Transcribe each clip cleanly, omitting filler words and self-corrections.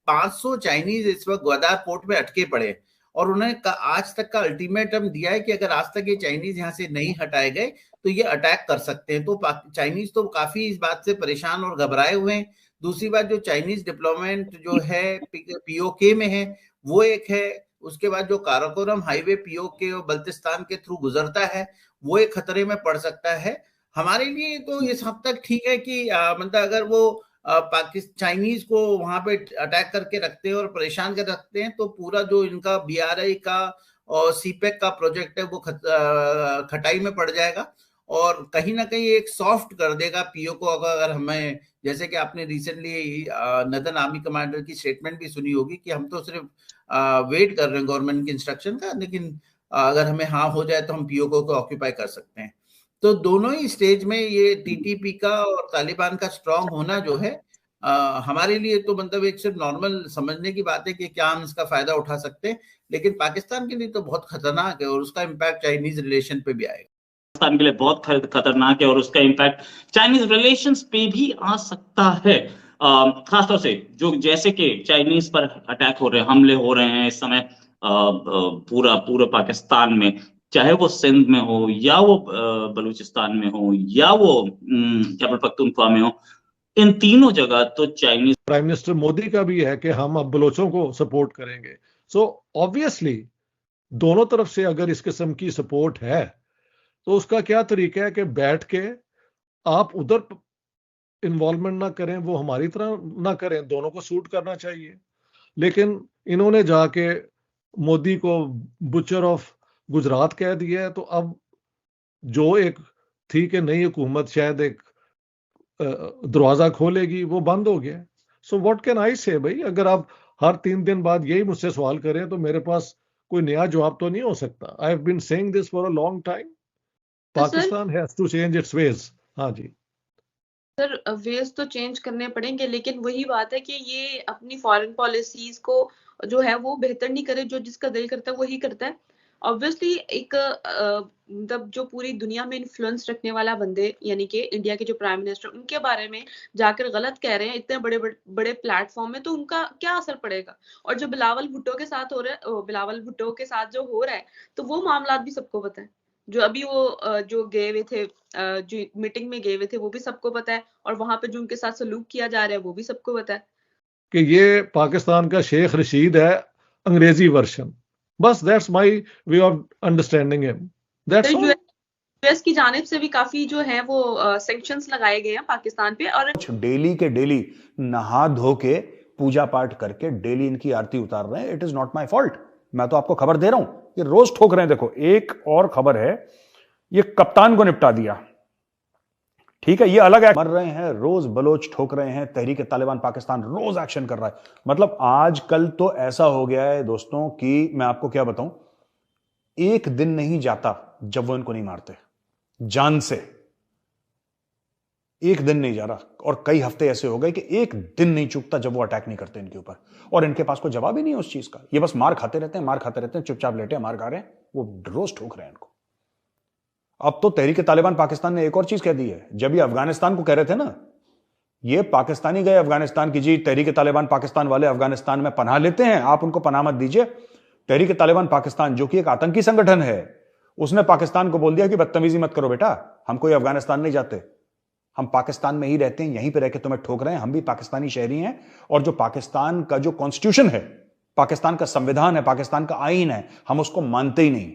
500 Chinese इस वक्त Gwadar port में अटके पड़े हैं और उन्होंने आज तक का अल्टीमेटम दिया है कि अगर आज तक ये चाइनीज यहाँ से नहीं हटाए गए तो ये अटैक कर सकते हैं। तो चाइनीज तो काफी इस बात से परेशान और घबराए हुए हैं। दूसरी बात, जो चाइनीज डिप्लोमेट जो है पीओके में है वो एक है, उसके बाद जो काराकोरम हाईवे पीओके और बल्तिस्तान के थ्रू गुजरता है वो एक खतरे में पड़ सकता है। हमारे लिए तो इस हद तक ठीक है कि मतलब अगर वो पाकिस्तान चाइनीज को वहां पे अटैक करके रखते हैं और परेशान कर रखते हैं तो पूरा जो इनका बीआरआई का और सीपेक का प्रोजेक्ट है वो खटाई में पड़ जाएगा और कहीं ना कहीं एक सॉफ्ट कर देगा पीओ को। अगर हमें, जैसे कि आपने रिसेंटली नदन आर्मी कमांडर की स्टेटमेंट भी सुनी होगी कि हम तो सिर्फ वेट कर रहे हैं गवर्नमेंट के इंस्ट्रक्शन का, लेकिन अगर हमें हाँ हो जाए तो हम पीओ को ऑक्यूपाई कर सकते हैं। तो दोनों ही स्टेज में ये टीटीपी का और तालिबान का स्ट्रांग होना जो है हमारे लिए तो मतलब एक सिर्फ नॉर्मल समझने की बात है कि क्या हम इसका फायदा उठा सकते हैं, लेकिन पाकिस्तान के लिए तो बहुत खतरनाक है और उसका इम्पैक्ट चाइनीज रिलेशन पे भी आएगा। पाकिस्तान के लिए बहुत खतरनाक है और उसका इम्पैक्ट चाइनीज रिलेशंस पे भी आ सकता है। खासतौर से जो जैसे कि चाइनीज पर अटैक हो रहे हैं, हमले हो रहे हैं इस समय पूरा पूरा पाकिस्तान में, चाहे वो सिंध में हो या वो बलूचिस्तान में हो या वो खैबर पख्तूनख्वा में हो, इन तीनों जगह तो चाइनीज। प्राइम मिनिस्टर मोदी का भी है कि हम अब बलोचों को सपोर्ट करेंगे। सो ऑब्वियसली दोनों तरफ से अगर इस किस्म की सपोर्ट है तो उसका क्या तरीका है कि बैठ के आप उधर इन्वॉल्वमेंट ना करें, वो हमारी तरह ना करें, दोनों को सूट करना चाहिए। लेकिन इन्होंने जाके मोदी को बुचर ऑफ गुजरात कह दिया है, तो अब जो एक थी कि नई हुकूमत शायद एक दरवाजा खोलेगी, वो बंद हो गया। सो व्हाट कैन आई से भाई, अगर आप हर 3 दिन बाद यही मुझसे सवाल करें तो मेरे पास कोई नया जवाब तो नहीं हो सकता। I have been saying this for a long time, Pakistan has to change its ways. हाँ जी सर, वेज तो चेंज करने पड़ेंगे, लेकिन वही बात है कि ये अपनी फॉरेन पॉलिसीज को जो है वो बेहतर नहीं करे, जो जिसका दिल करता है वही करता है। ऑब्वियसली एक मतलब जो पूरी दुनिया में इन्फ्लुएंस रखने वाला बंदे यानी कि इंडिया के जो प्राइम मिनिस्टर, उनके बारे में जाकर गलत कह रहे हैं इतने बड़े बड़े प्लेटफॉर्म में, तो उनका क्या असर पड़ेगा। और जो बिलावल भुट्टो के साथ हो रहा है, बिलावल भुट्टो के साथ जो हो रहा है, तो वो मामला भी सबको पता है। जो अभी वो जो गए हुए थे, जो मीटिंग में गए हुए थे, वो भी सबको पता है, और वहां पे जो उनके साथ सलूक किया जा रहा है वो भी सबको पता है कि ये पाकिस्तान का शेख रशीद है, अंग्रेजी वर्जन। बस that's my way of understanding him, that's all. US की जानिब से भी काफी जो है वो सैंक्शंस लगाए गए हैं पाकिस्तान पे, और डेली के डेली नहा धो के पूजा पाठ करके डेली इनकी आरती उतार रहे हैं। It is not my fault, मैं तो आपको खबर दे रहा हूं, ये रोज ठोक रहे हैं। देखो एक और खबर है, ये कप्तान को निपटा दिया, ठीक है, ये अलग है। मर रहे हैं रोज, बलोच ठोक रहे हैं, तहरीक तालिबान पाकिस्तान रोज एक्शन कर रहा है। मतलब आजकल तो ऐसा हो गया है दोस्तों कि मैं आपको क्या बताऊं, एक दिन नहीं जाता जब वो इनको नहीं मारते जान से। एक दिन नहीं जा रहा, और कई हफ्ते ऐसे हो गए कि एक दिन नहीं चूकता जब वो अटैक नहीं करते इनके ऊपर, और इनके पास कोई जवाब ही नहीं है उस चीज का। ये बस मार खाते रहते हैं, मार खाते रहते हैं, चुपचाप लेटे हैं, मार खा रहे हैं, वो रोज ठोक रहे हैं इनको। अब तो तहरीक तालिबान पाकिस्तान ने एक और चीज कह दी है। जब ये अफगानिस्तान को कह रहे थे ना, ये पाकिस्तानी गए अफगानिस्तान की, जी तहरीक तालिबान पाकिस्तान वाले अफगानिस्तान में पनाह लेते हैं, आप उनको पनाह मत दीजिए। तहरीक तालिबान पाकिस्तान जो कि एक आतंकी संगठन है, उसने पाकिस्तान को बोल दिया कि बदतमीजी मत करो बेटा, हम कोई अफगानिस्तान नहीं जाते, हम पाकिस्तान में ही रहते हैं, यहीं पे रह के तुम्हें ठोक रहे हैं, हम भी पाकिस्तानी शहरी हैं। और जो पाकिस्तान का जो कॉन्स्टिट्यूशन है, पाकिस्तान का संविधान है, पाकिस्तान का आईन है, हम उसको मानते ही नहीं।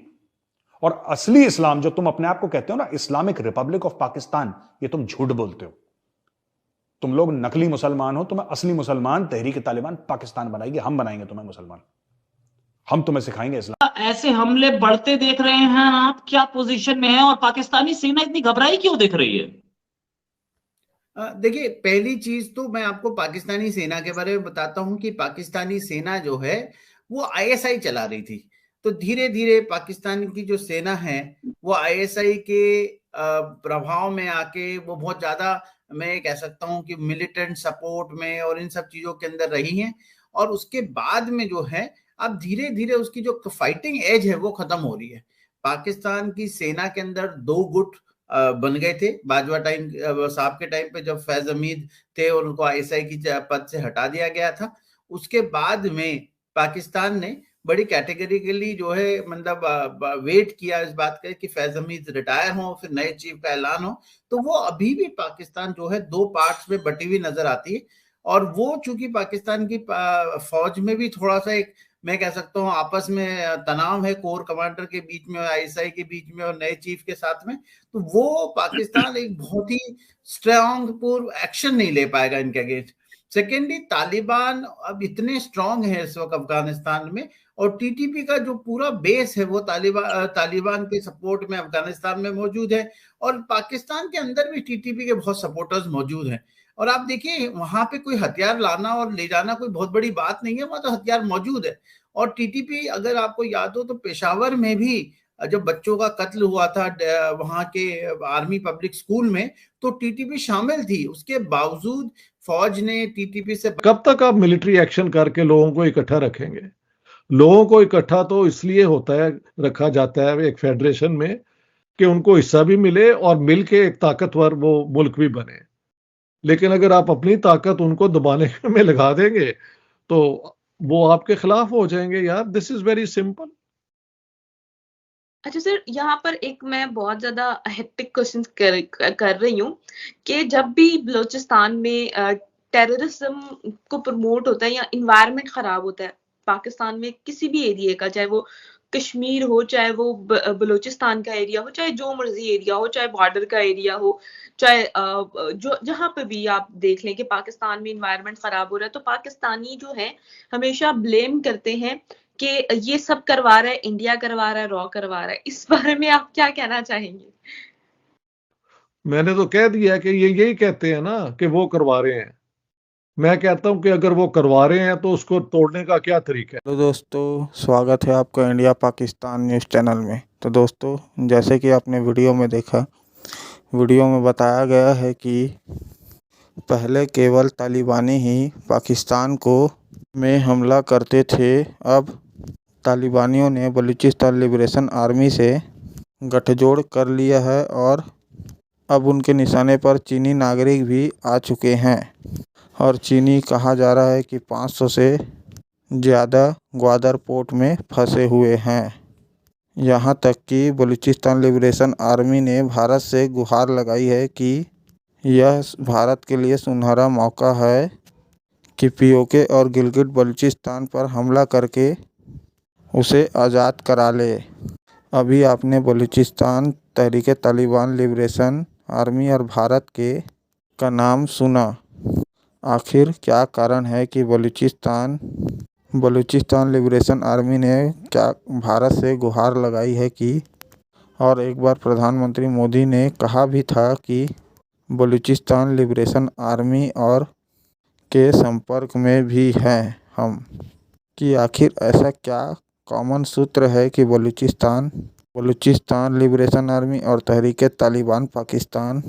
और असली इस्लाम जो तुम अपने आप को कहते हो ना, इस्लामिक रिपब्लिक ऑफ पाकिस्तान, ये तुम झूठ बोलते हो। तुम लोग नकली मुसलमान हो, तुम्हें असली मुसलमान तहरीक तालिबान पाकिस्तान बनाएगी, हम बनाएंगे तुम्हें मुसलमान, हम तुम्हें सिखाएंगे इस्लाम। ऐसे हमले बढ़ते देख रहे हैं आप, क्या पोजीशन में है, और पाकिस्तानी सेना इतनी घबराई क्यों दिख रही है? देखिए, पहली चीज तो मैं आपको पाकिस्तानी सेना के बारे में बताता हूं कि पाकिस्तानी सेना जो है वो आईएसआई चला रही थी। तो धीरे धीरे पाकिस्तान की जो सेना है वो आईएसआई के प्रभाव में आके वो बहुत ज्यादा, मैं कह सकता हूं कि मिलिटेंट सपोर्ट में और इन सब चीजों के अंदर रही हैं। और उसके बाद में जो है अब धीरे धीरे उसकी जो फाइटिंग एज है वो खत्म हो रही है। पाकिस्तान की सेना के अंदर 2 गुट बन गए थे बाजवा टाइम साहब के टाइम पे, जब फैज हमीद थे और उनको आईएसआई की पद से हटा दिया गया था। उसके बाद में पाकिस्तान ने बड़ी कैटेगरिकली जो है मतलब वेट किया इस बात का कि फैज हमीद रिटायर हो, फिर नए चीफ का ऐलान हो। तो वो अभी भी पाकिस्तान जो है दो पार्ट्स में बटी हुई नजर आती है। और वो चूंकि पाकिस्तान की फौज में भी थोड़ा सा एक, मैं कह सकता हूँ, आपस में तनाव है कोर कमांडर के बीच में, आईएसआई के बीच में और नए चीफ के साथ में। तो वो पाकिस्तान एक बहुत ही स्ट्रांग पूर्व एक्शन नहीं ले पाएगा इनके अगेंस्ट। सेकेंडली, तालिबान अब इतने स्ट्रांग है इस वक्त अफगानिस्तान में, और टीटीपी का जो पूरा बेस है वो तालिबान के सपोर्ट में अफगानिस्तान में मौजूद है। और पाकिस्तान के अंदर भी टीटीपी के बहुत सपोर्टर्स मौजूद हैं। और आप देखिए वहां पे कोई हथियार लाना और ले जाना कोई बहुत बड़ी बात नहीं है, वहां तो हथियार मौजूद है। और टीटीपी, अगर आपको याद हो तो पेशावर में भी जब बच्चों का कत्ल हुआ था वहां के आर्मी पब्लिक स्कूल में, तो टीटीपी शामिल थी। उसके बावजूद फौज ने टीटीपी से कब तक आप मिलिट्री एक्शन करके लोगों को इकट्ठा रखेंगे? लोगों को इकट्ठा तो इसलिए होता है, रखा जाता है एक फेडरेशन में, कि उनको हिस्सा भी मिले और मिलके एक ताकतवर वो मुल्क भी बने। लेकिन अगर आप अपनी ताकत उनको दबाने में लगा देंगे तो वो आपके खिलाफ हो जाएंगे यार। This is very simple. अच्छा सर, यहाँ पर एक मैं बहुत ज्यादा हेक्टिक क्वेश्चन कर रही हूँ कि जब भी बलूचिस्तान में टेररिज्म को प्रमोट होता है या इन्वायरमेंट खराब होता है पाकिस्तान में किसी भी एरिया का, चाहे वो कश्मीर हो, चाहे वो बलूचिस्तान का एरिया हो, चाहे जो मर्जी एरिया हो, चाहे बॉर्डर का एरिया हो, चाहे जो जहां पे भी आप देख लें कि पाकिस्तान में इन्वायरमेंट खराब हो रहा है, तो पाकिस्तानी जो है हमेशा ब्लेम करते हैं कि ये सब करवा रहा है, इंडिया करवा रहा है, रॉ करवा रहा है। इस बारे में आप क्या कहना चाहेंगे? मैंने तो कह दिया कि ये यही कहते हैं ना कि वो करवा रहे हैं। मैं कहता हूं कि अगर वो करवा रहे हैं तो उसको तोड़ने का क्या तरीका है? तो दोस्तों, स्वागत है आपका इंडिया पाकिस्तान न्यूज़ चैनल में। तो दोस्तों, जैसे कि आपने वीडियो में देखा, वीडियो में बताया गया है कि पहले केवल तालिबानी ही पाकिस्तान को में हमला करते थे। अब तालिबानियों ने बलूचिस्तान लिबरेशन आर्मी से गठजोड़ कर लिया है और अब उनके निशाने पर चीनी नागरिक भी आ चुके हैं। और चीनी कहा जा रहा है कि 500 से ज़्यादा ग्वादर पोर्ट में फंसे हुए हैं। यहाँ तक कि बलूचिस्तान लिबरेशन आर्मी ने भारत से गुहार लगाई है कि यह भारत के लिए सुनहरा मौका है कि पीओके और गिलगिट बलूचिस्तान पर हमला करके उसे आज़ाद करा ले। अभी आपने बलूचिस्तान तहरीक तालिबान लिबरेशन आर्मी और भारत के का नाम सुना। आखिर क्या कारण है कि बलूचिस्तान लिबरेशन आर्मी ने क्या भारत से गुहार लगाई है कि, और एक बार प्रधानमंत्री मोदी ने कहा भी था कि बलूचिस्तान लिबरेशन आर्मी और के संपर्क में भी हैं हम, कि आखिर ऐसा क्या कॉमन सूत्र है कि बलूचिस्तान लिबरेशन आर्मी और तहरीक तालिबान पाकिस्तान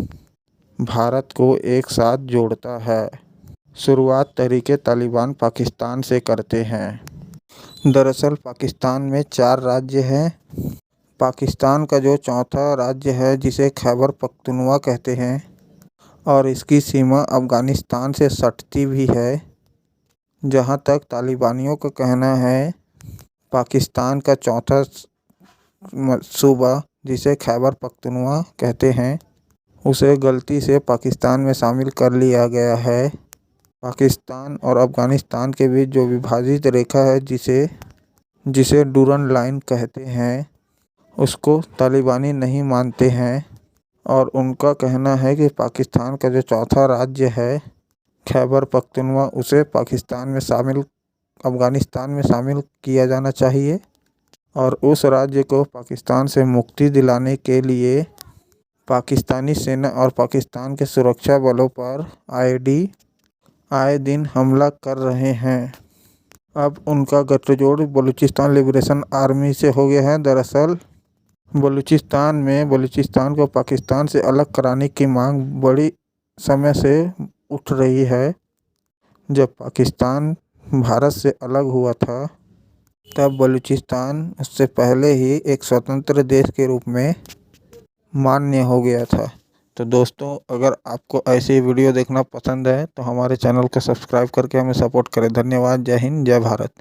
भारत को एक साथ जोड़ता है। शुरुआत तहरीक तालिबान पाकिस्तान से करते हैं। दरअसल पाकिस्तान में 4 राज्य हैं। पाकिस्तान का जो चौथा राज्य है, जिसे खैबर पख्तूनख्वा कहते हैं, और इसकी सीमा अफ़गानिस्तान से सटती भी है। जहां तक तालिबानियों का कहना है, पाकिस्तान का चौथा सूबा, जिसे खैबर पख्तूनख्वा कहते हैं, उसे गलती से पाकिस्तान में शामिल कर लिया गया है। पाकिस्तान और अफ़गानिस्तान के बीच जो विभाजित रेखा है, जिसे डूरन लाइन कहते हैं, उसको तालिबानी नहीं मानते हैं। और उनका कहना है कि पाकिस्तान का जो चौथा राज्य है खैबर पख्तूनख्वा, उसे अफ़गानिस्तान में शामिल किया जाना चाहिए। और उस राज्य को पाकिस्तान से मुक्ति दिलाने के लिए पाकिस्तानी सेना और पाकिस्तान के सुरक्षा बलों पर आए दिन हमला कर रहे हैं। अब उनका गठजोड़ बलूचिस्तान लिबरेशन आर्मी से हो गया है। दरअसल बलूचिस्तान को पाकिस्तान से अलग कराने की मांग बड़ी समय से उठ रही है। जब पाकिस्तान भारत से अलग हुआ था, तब बलूचिस्तान उससे पहले ही एक स्वतंत्र देश के रूप में मान्य हो गया था। तो दोस्तों, अगर आपको ऐसे वीडियो देखना पसंद है तो हमारे चैनल को सब्सक्राइब करके हमें सपोर्ट करें। धन्यवाद। जय हिंद, जय भारत।